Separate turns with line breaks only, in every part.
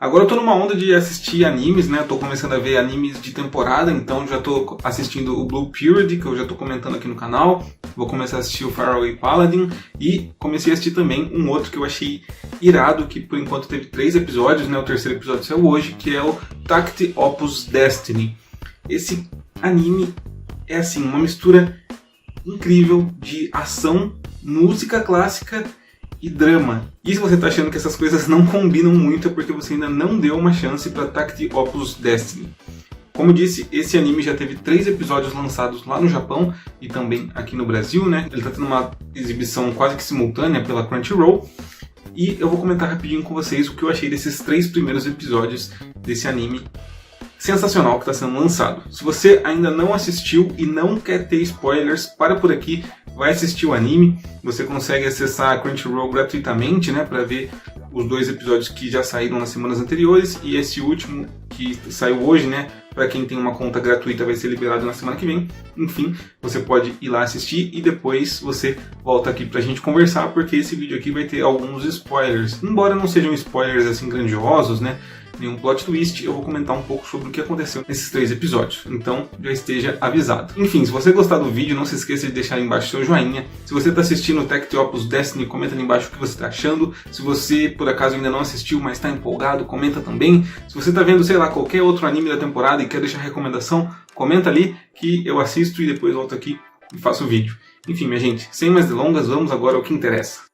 Agora eu tô numa onda de assistir animes, né? Tô começando a ver animes de temporada, então já tô assistindo o Blue Period, que eu já tô comentando aqui no canal. Vou começar a assistir o Faraway Paladin e comecei a assistir também um outro que eu achei irado, que por enquanto teve 3 episódios, né? O terceiro episódio saiu hoje, que é o Tacti Opus Destiny. Esse anime é assim, uma mistura incrível de ação, música clássica e drama. E se você está achando que essas coisas não combinam muito, é porque você ainda não deu uma chance para Tacti Opus Destiny. Como disse, esse anime já teve 3 episódios lançados lá no Japão e também aqui no Brasil, né? Ele está tendo uma exibição quase que simultânea pela Crunchyroll. E eu vou comentar rapidinho com vocês o que eu achei desses 3 primeiros episódios desse anime sensacional que está sendo lançado. Se você ainda não assistiu e não quer ter spoilers, para por aqui, vai assistir o anime. Você consegue acessar a Crunchyroll gratuitamente, né, para ver os 2 episódios que já saíram nas semanas anteriores e esse último que saiu hoje, né, para quem tem uma conta gratuita vai ser liberado na semana que vem. Enfim, você pode ir lá assistir e depois você volta aqui pra gente conversar, porque esse vídeo aqui vai ter alguns spoilers. Embora não sejam spoilers assim grandiosos, né, nenhum plot twist, eu vou comentar um pouco sobre o que aconteceu nesses 3 episódios, então já esteja avisado. Enfim, se você gostar do vídeo, não se esqueça de deixar aí embaixo seu joinha. Se você está assistindo o Tacti Opus Destiny, comenta ali embaixo o que você está achando. Se você, por acaso, ainda não assistiu, mas está empolgado, comenta também. Se você está vendo, sei lá, qualquer outro anime da temporada e quer deixar recomendação, comenta ali que eu assisto e depois volto aqui e faço o vídeo. Enfim, minha gente, sem mais delongas, vamos agora ao que interessa.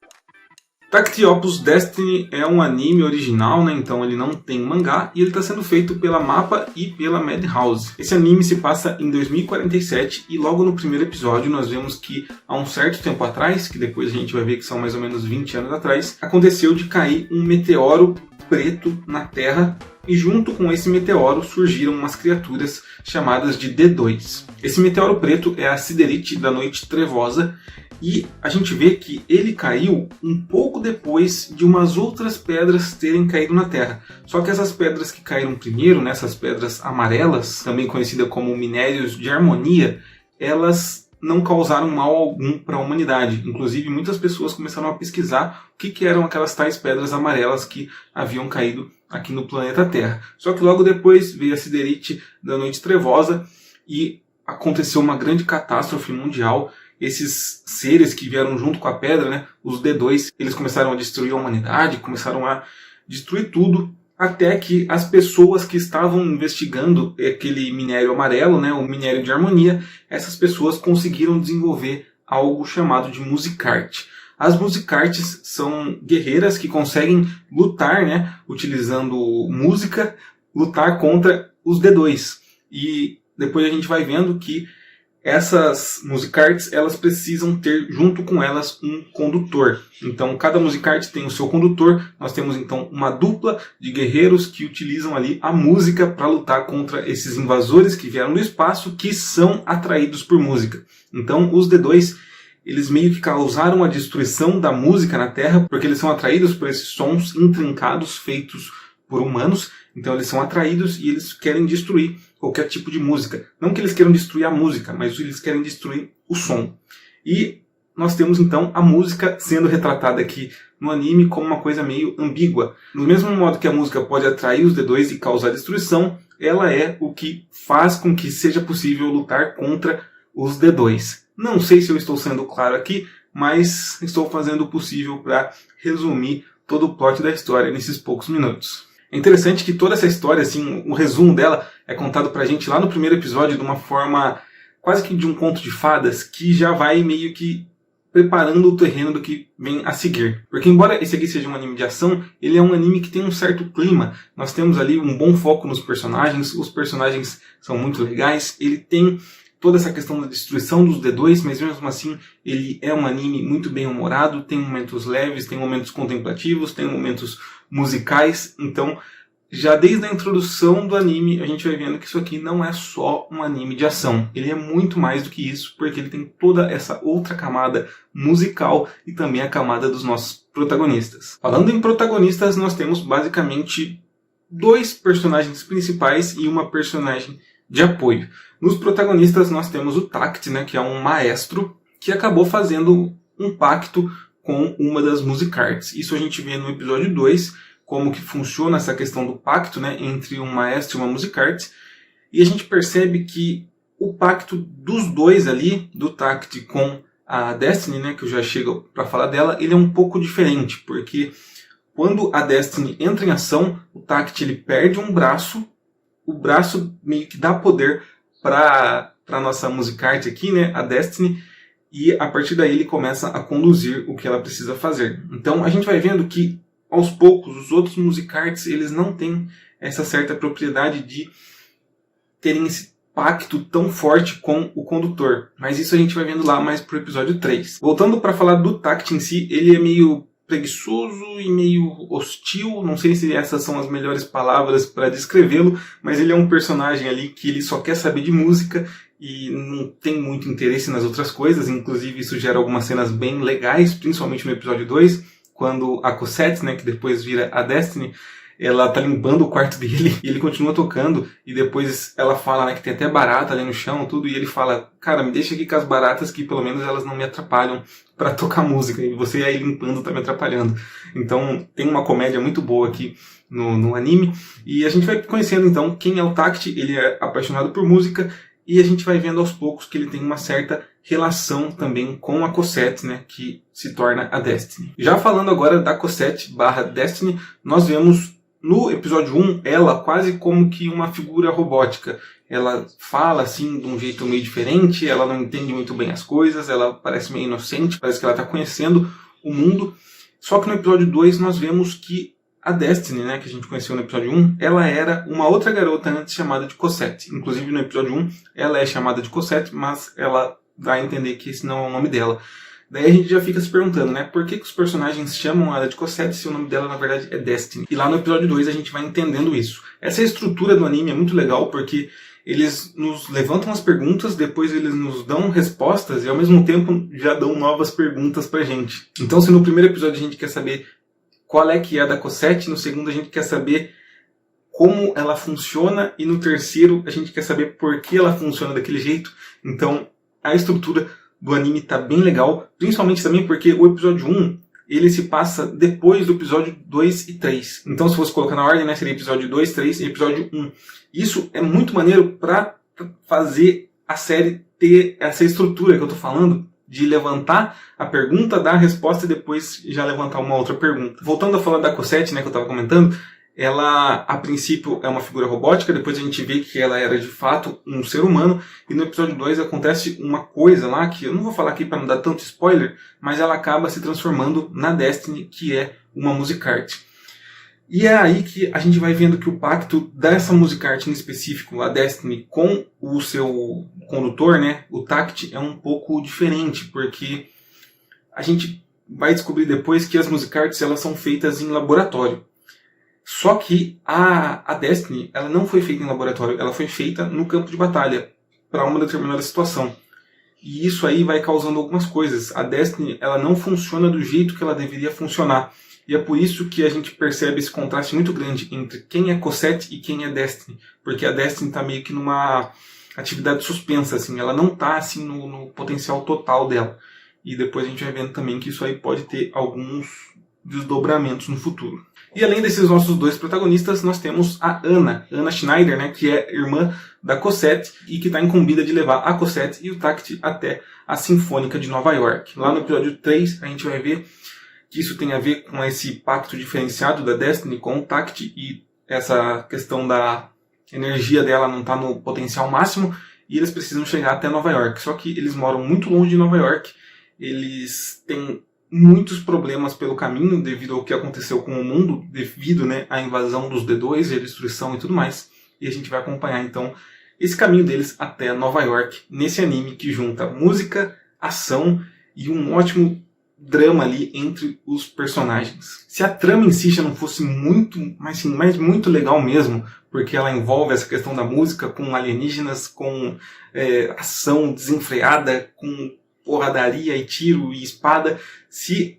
Tacti Opus Destiny é um anime original, né? Então ele não tem mangá e ele está sendo feito pela MAPPA e pela Madhouse. Esse anime se passa em 2047 e logo no primeiro episódio nós vemos que há um certo tempo atrás, que depois a gente vai ver que são mais ou menos 20 anos atrás, aconteceu de cair um meteoro preto na Terra e junto com esse meteoro surgiram umas criaturas chamadas de D2. Esse meteoro preto é a Siderite da Noite Trevosa e a gente vê que ele caiu um pouco depois de umas outras pedras terem caído na Terra. Só que essas pedras que caíram primeiro, né, essas pedras amarelas, também conhecidas como minérios de harmonia, elas não causaram mal algum para a humanidade. Inclusive, muitas pessoas começaram a pesquisar o que eram aquelas tais pedras amarelas que haviam caído aqui no planeta Terra. Só que logo depois veio a Siderite da Noite Trevosa e aconteceu uma grande catástrofe mundial. Esses seres que vieram junto com a pedra, né, os D2, eles começaram a destruir a humanidade, começaram a destruir tudo, até que as pessoas que estavam investigando aquele minério amarelo, né, o minério de harmonia, essas pessoas conseguiram desenvolver algo chamado de Musicart. As Musicarts são guerreiras que conseguem lutar, né, utilizando música, lutar contra os D2. E depois a gente vai vendo que essas Musicarts, elas precisam ter junto com elas um condutor. Então cada Musicart tem o seu condutor. Nós temos então uma dupla de guerreiros que utilizam ali a música para lutar contra esses invasores que vieram do espaço, que são atraídos por música. Então os D2, eles meio que causaram a destruição da música na Terra, porque eles são atraídos por esses sons intrincados feitos por humanos. Então eles são atraídos e eles querem destruir qualquer tipo de música. Não que eles queiram destruir a música, mas eles querem destruir o som. E nós temos então a música sendo retratada aqui no anime como uma coisa meio ambígua. Do mesmo modo que a música pode atrair os D2 e causar destruição, ela é o que faz com que seja possível lutar contra os D2. Não sei se eu estou sendo claro aqui, mas estou fazendo o possível para resumir todo o plot da história nesses poucos minutos. É interessante que toda essa história, assim, o resumo dela é contado pra gente lá no primeiro episódio de uma forma quase que de um conto de fadas, que já vai meio que preparando o terreno do que vem a seguir. Porque embora esse aqui seja um anime de ação, ele é um anime que tem um certo clima. Nós temos ali um bom foco nos personagens, os personagens são muito legais, ele tem toda essa questão da destruição dos D2, mas mesmo assim ele é um anime muito bem humorado, tem momentos leves, tem momentos contemplativos, tem momentos musicais. Então já desde a introdução do anime a gente vai vendo que isso aqui não é só um anime de ação, ele é muito mais do que isso, porque ele tem toda essa outra camada musical e também a camada dos nossos protagonistas. Falando em protagonistas, nós temos basicamente 2 personagens principais e uma personagem de apoio. Nos protagonistas nós temos o Tacti, né, que é um maestro que acabou fazendo um pacto com uma das Musicarts. Isso a gente vê no episódio 2, como que funciona essa questão do pacto, né, entre um maestro e uma musicarte, e a gente percebe que o pacto dos dois ali, do Tact com a Destiny, né, que eu já chego para falar dela, ele é um pouco diferente, porque quando a Destiny entra em ação, o Tact ele perde um braço, o braço meio que dá poder para a nossa musicarte aqui, né, a Destiny, e a partir daí ele começa a conduzir o que ela precisa fazer. Então a gente vai vendo que aos poucos os outros musicartes eles não têm essa certa propriedade de terem esse pacto tão forte com o condutor. Mas isso a gente vai vendo lá mais pro episódio 3. Voltando para falar do Tact em si, ele é meio preguiçoso e meio hostil, não sei se essas são as melhores palavras para descrevê-lo, mas ele é um personagem ali que ele só quer saber de música e não tem muito interesse nas outras coisas, inclusive isso gera algumas cenas bem legais, principalmente no episódio 2, quando a Cosette, né, que depois vira a Destiny, ela tá limpando o quarto dele e ele continua tocando e depois ela fala, né, que tem até barata ali no chão, tudo, e ele fala, cara, me deixa aqui com as baratas que pelo menos elas não me atrapalham para tocar música, e você aí limpando tá me atrapalhando. Então tem uma comédia muito boa aqui no anime, e a gente vai conhecendo então quem é o Tact. Ele é apaixonado por música e a gente vai vendo aos poucos que ele tem uma certa relação também com a Cosette, né, que se torna a Destiny. Já falando agora da Cosette barra Destiny, nós vemos no episódio 1 ela quase como que uma figura robótica. Ela fala assim de um jeito meio diferente, ela não entende muito bem as coisas, ela parece meio inocente, parece que ela está conhecendo o mundo. Só que no episódio 2 nós vemos que a Destiny, né, que a gente conheceu no episódio 1, ela era uma outra garota antes chamada de Cosette. Inclusive no episódio 1 ela é chamada de Cosette, mas ela dá a entender que esse não é o nome dela. Daí a gente já fica se perguntando, né, por que os personagens chamam ela de Cosette se o nome dela na verdade é Destiny? E lá no episódio 2 a gente vai entendendo isso. Essa estrutura do anime é muito legal porque eles nos levantam as perguntas, depois eles nos dão respostas e ao mesmo tempo já dão novas perguntas pra gente. Então se no primeiro episódio a gente quer saber qual é que é a da Cosette, no segundo a gente quer saber como ela funciona e no terceiro a gente quer saber por que ela funciona daquele jeito. Então a estrutura do anime tá bem legal, principalmente também porque o episódio 1 ele se passa depois do episódio 2 e 3. Então se fosse colocar na ordem, né, seria episódio 2, 3 e episódio 1. Isso é muito maneiro para fazer a série ter essa estrutura que eu tô falando, de levantar a pergunta, dar a resposta e depois já levantar uma outra pergunta. Voltando a falar da Cosette, né, que eu tava comentando, ela, a princípio, é uma figura robótica, depois a gente vê que ela era de fato um ser humano, e no episódio 2 acontece uma coisa lá, que eu não vou falar aqui para não dar tanto spoiler, mas ela acaba se transformando na Destiny, que é uma musicarte. E é aí que a gente vai vendo que o pacto dessa musicarte em específico, a Destiny, com o seu condutor, né, o Tact, é um pouco diferente, porque a gente vai descobrir depois que as musicartes elas são feitas em laboratório. Só que a Destiny ela não foi feita em laboratório, ela foi feita no campo de batalha, para uma determinada situação. E isso aí vai causando algumas coisas. A Destiny ela não funciona do jeito que ela deveria funcionar. E é por isso que a gente percebe esse contraste muito grande entre quem é Cosette e quem é Destiny. Porque a Destiny está meio que numa atividade suspensa, assim, ela não está assim, no potencial total dela. E depois a gente vai vendo também que isso aí pode ter alguns desdobramentos no futuro. E além desses nossos dois protagonistas, nós temos a Anna Schneider, né, que é irmã da Cosette e que está incumbida de levar a Cosette e o Tact até a Sinfônica de Nova York. Lá no episódio 3 a gente vai ver que isso tem a ver com esse pacto diferenciado da Destiny com o Tact e essa questão da energia dela não está no potencial máximo e eles precisam chegar até Nova York. Só que eles moram muito longe de Nova York, eles têm muitos problemas pelo caminho devido ao que aconteceu com o mundo, devido, né, à invasão dos D2 e a destruição e tudo mais. E a gente vai acompanhar então esse caminho deles até Nova York nesse anime que junta música, ação e um ótimo drama ali entre os personagens. Se a trama em si já não fosse muito, mas muito legal mesmo, porque ela envolve essa questão da música com alienígenas, com ação desenfreada, com porradaria e tiro e espada, se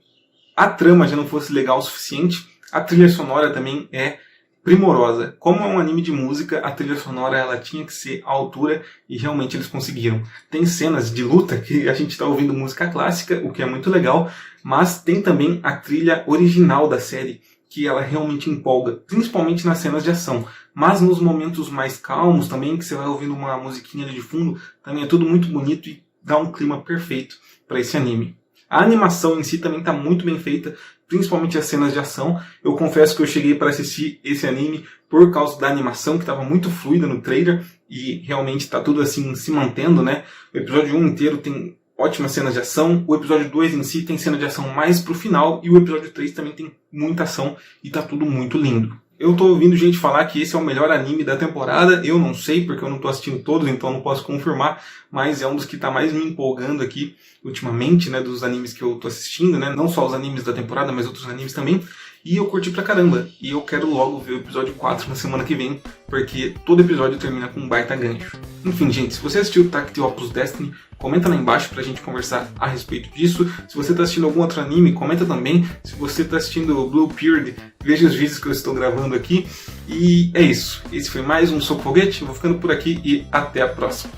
a trama já não fosse legal o suficiente, a trilha sonora também é primorosa. Como é um anime de música, a trilha sonora ela tinha que ser à altura e realmente eles conseguiram. Tem cenas de luta que a gente está ouvindo música clássica, o que é muito legal, mas tem também a trilha original da série, que ela realmente empolga, principalmente nas cenas de ação. Mas nos momentos mais calmos também, que você vai ouvindo uma musiquinha ali de fundo, também é tudo muito bonito e dá um clima perfeito para esse anime. A animação em si também está muito bem feita, principalmente as cenas de ação. Eu confesso que eu cheguei para assistir esse anime por causa da animação, que estava muito fluida no trailer, e realmente está tudo assim se mantendo, né? O episódio 1 inteiro tem ótimas cenas de ação, o episódio 2 em si tem cena de ação mais pro final, e o episódio 3 também tem muita ação, e tá tudo muito lindo. Eu tô ouvindo gente falar que esse é o melhor anime da temporada, eu não sei, porque eu não tô assistindo todos, então não posso confirmar, mas é um dos que tá mais me empolgando aqui ultimamente, né, dos animes que eu tô assistindo, né, não só os animes da temporada, mas outros animes também, e eu curti pra caramba, e eu quero logo ver o episódio 4 na semana que vem, porque todo episódio termina com um baita gancho. Enfim, gente, se você assistiu Tactic Opus Destiny, comenta lá embaixo pra gente conversar a respeito disso. Se você tá assistindo algum outro anime, comenta também. Se você tá assistindo Blue Period, veja os vídeos que eu estou gravando aqui. E é isso. Esse foi mais um Soco Foguete. Eu vou ficando por aqui e até a próxima.